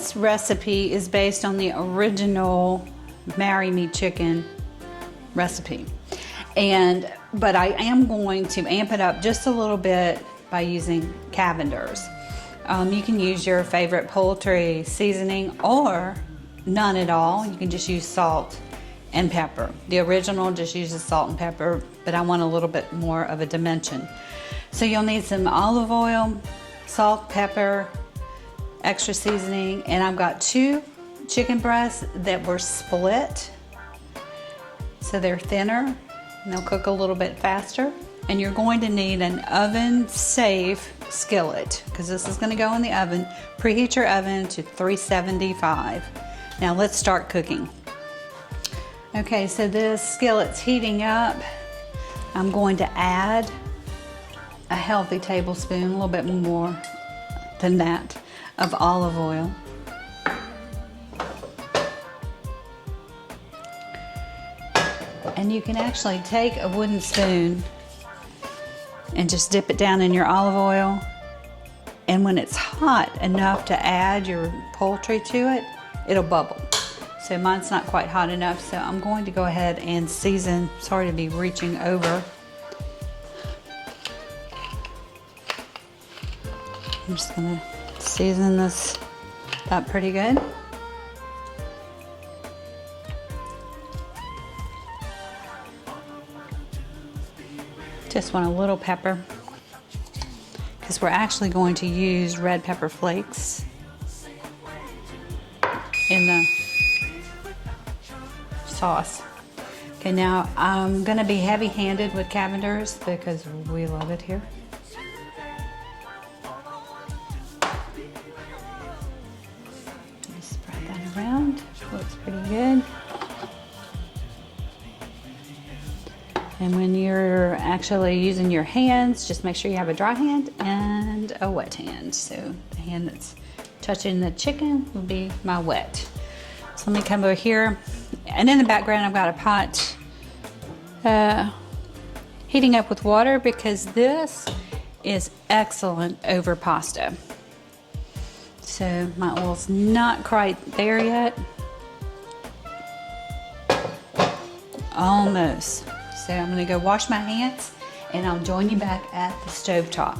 this recipe is based on the original Marry Me chicken recipe. But I am going to amp it up just a little bit by using Cavender's. You can use your favorite poultry seasoning or none at all. You can just use salt and pepper. The original just uses salt and pepper, but I want a little bit more of a dimension. So you'll need some olive oil, salt, pepper, extra seasoning, and I've got 2 chicken breasts that were split. So they're thinner and they'll cook a little bit faster. And you're going to need an oven-safe skillet because this is going to go in the oven. Preheat your oven to 375. Now let's start cooking. Okay, so this skillet's heating up. I'm going to add a healthy tablespoon, a little bit more than that, of olive oil. And you can actually take a wooden spoon and just dip it down in your olive oil. And when it's hot enough to add your poultry to it, it'll bubble. So mine's not quite hot enough, so I'm going to go ahead and season. Sorry to be reaching over. I'm just gonna season this up pretty good. Just want a little pepper because we're actually going to use red pepper flakes in the sauce. Okay, now I'm gonna be heavy-handed with Cavender's because we love it here. Just spread that around. Looks pretty good. And when you're actually using your hands, just make sure you have a dry hand and a wet hand. So the hand that's touching the chicken will be my wet. So let me come over here. And in the background, I've got a pot heating up with water because this is excellent over pasta. So my oil's not quite there yet. Almost. So I'm gonna go wash my hands and I'll join you back at the stove top.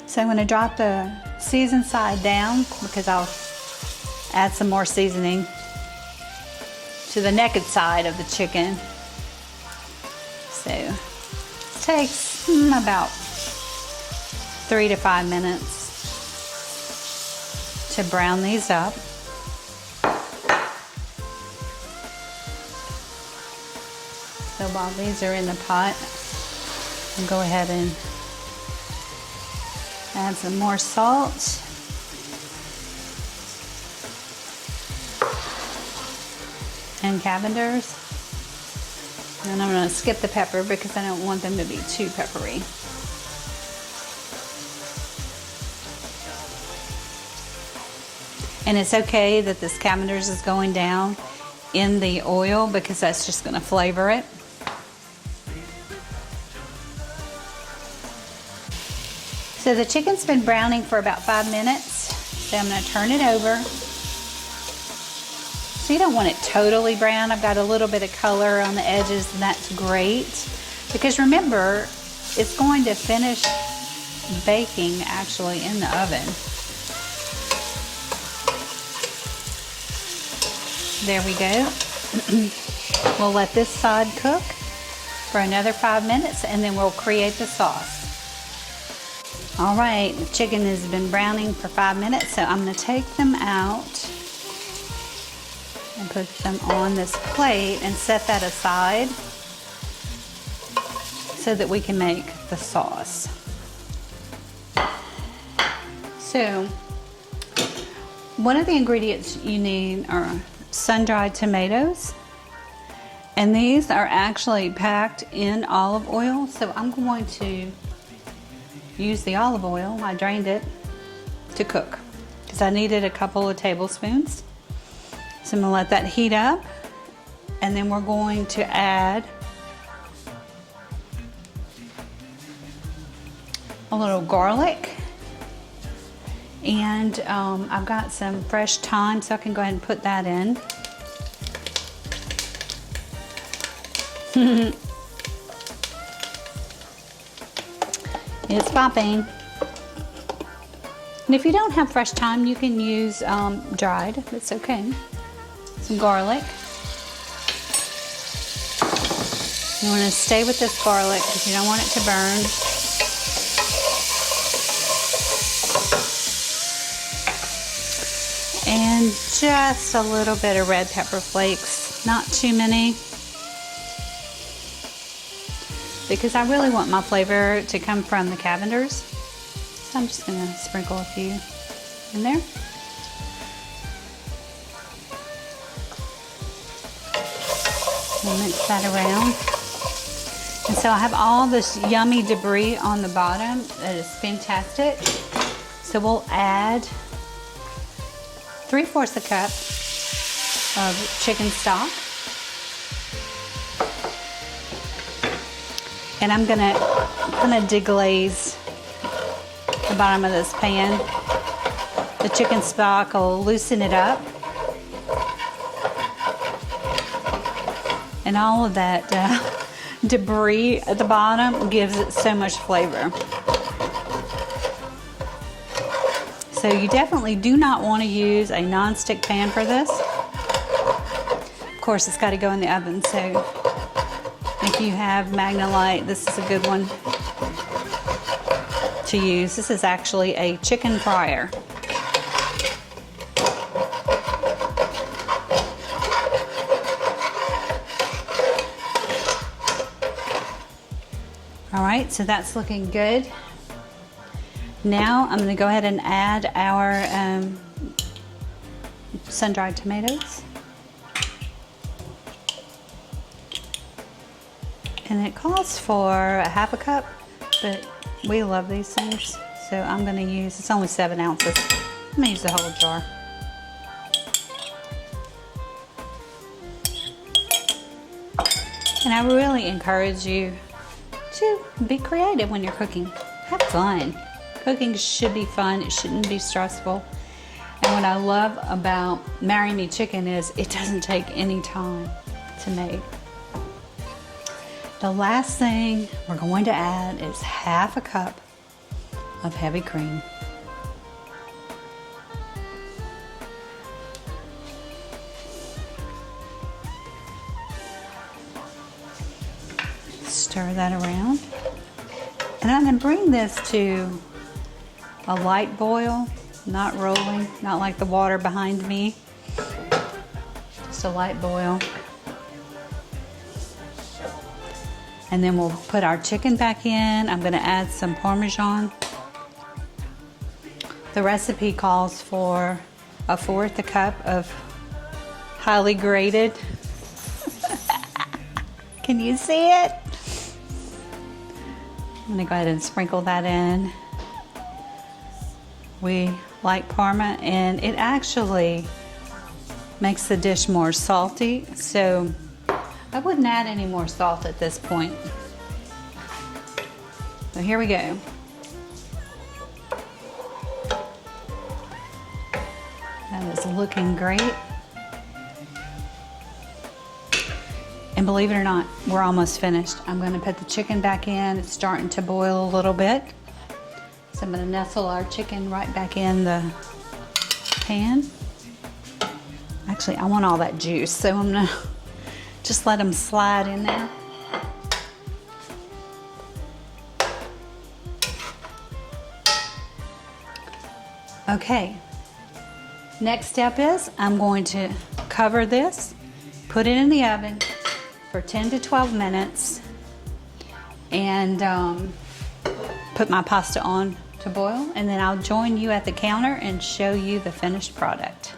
So I'm gonna drop the seasoned side down because I'll add some more seasoning to the naked side of the chicken. So it takes about 3 to 5 minutes to brown these up. So while these are in the pot, I'll go ahead and add some more salt. And Cavender's. And I'm going to skip the pepper because I don't want them to be too peppery. And it's okay that this Cavender's is going down in the oil because that's just going to flavor it. So the chicken's been browning for about 5 minutes. So I'm going to turn it over. So you don't want it totally brown. I've got a little bit of color on the edges, and that's great. Because remember, it's going to finish baking actually in the oven. There we go. We'll let this side cook for another 5 minutes and then we'll create the sauce. All right, the chicken has been browning for 5 minutes, so I'm gonna take them out and put them on this plate and set that aside so that we can make the sauce. So, one of the ingredients you need are sun-dried tomatoes, and these are actually packed in olive oil, so I'm going to use the olive oil, I drained it, to cook because I needed a couple of tablespoons. So I'm going to let that heat up, and then we're going to add a little garlic And I've got some fresh thyme, so I can go ahead and put that in. It's popping. And if you don't have fresh thyme, you can use dried. It's okay. Some garlic. You want to stay with this garlic because you don't want it to burn. And just a little bit of red pepper flakes, not too many, because I really want my flavor to come from the cavenders. So I'm just gonna sprinkle a few in there. We'll mix that around. And so I have all this yummy debris on the bottom. That is fantastic. So we'll add 3/4 a cup of chicken stock. And I'm gonna deglaze the bottom of this pan. The chicken stock will loosen it up. And all of that debris at the bottom gives it so much flavor. So you definitely do not want to use a non-stick pan for this. Of course, it's got to go in the oven, so if you have Magnalite, this is a good one to use. This is actually a chicken fryer. All right, so that's looking good. Now I'm going to go ahead and add our sun-dried tomatoes. And it calls for a 1/2 cup, but we love these things. So I'm going to use, it's only 7 ounces. I'm going to use the whole jar. And I really encourage you to be creative when you're cooking. Have fun. Cooking should be fun. It shouldn't be stressful. And what I love about Marry Me Chicken is it doesn't take any time to make. The last thing we're going to add is 1/2 cup of heavy cream. Stir that around. And I'm going to bring this to a light boil, not rolling, not like the water behind me. Just a light boil. And then we'll put our chicken back in. I'm going to add some Parmesan. The recipe calls for 1/4 a cup of highly grated. Can you see it? I'm going to go ahead and sprinkle that in. We like Parma, and it actually makes the dish more salty, so I wouldn't add any more salt at this point. So here we go. That is looking great. And believe it or not, we're almost finished. I'm going to put the chicken back in. It's starting to boil a little bit. So I'm going to nestle our chicken right back in the pan. Actually, I want all that juice, so I'm going to just let them slide in there. Okay, next step is I'm going to cover this, put it in the oven for 10 to 12 minutes, and put my pasta on to boil, and then I'll join you at the counter and show you the finished product.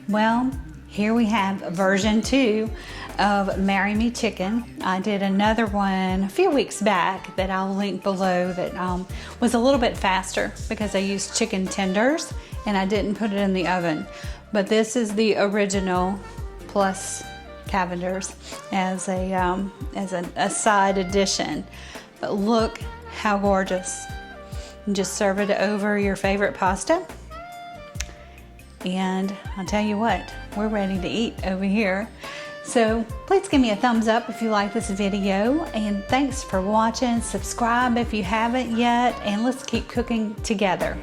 Well, here we have version 2 of Marry Me Chicken. I did another one a few weeks back that I'll link below that was a little bit faster because I used chicken tenders and I didn't put it in the oven. But this is the original plus cavenders as a side addition. But look how gorgeous. and just serve it over your favorite pasta. And I'll tell you what, we're ready to eat over here. So please give me a thumbs up if you like this video, and thanks for watching. Subscribe if you haven't yet, and let's keep cooking together.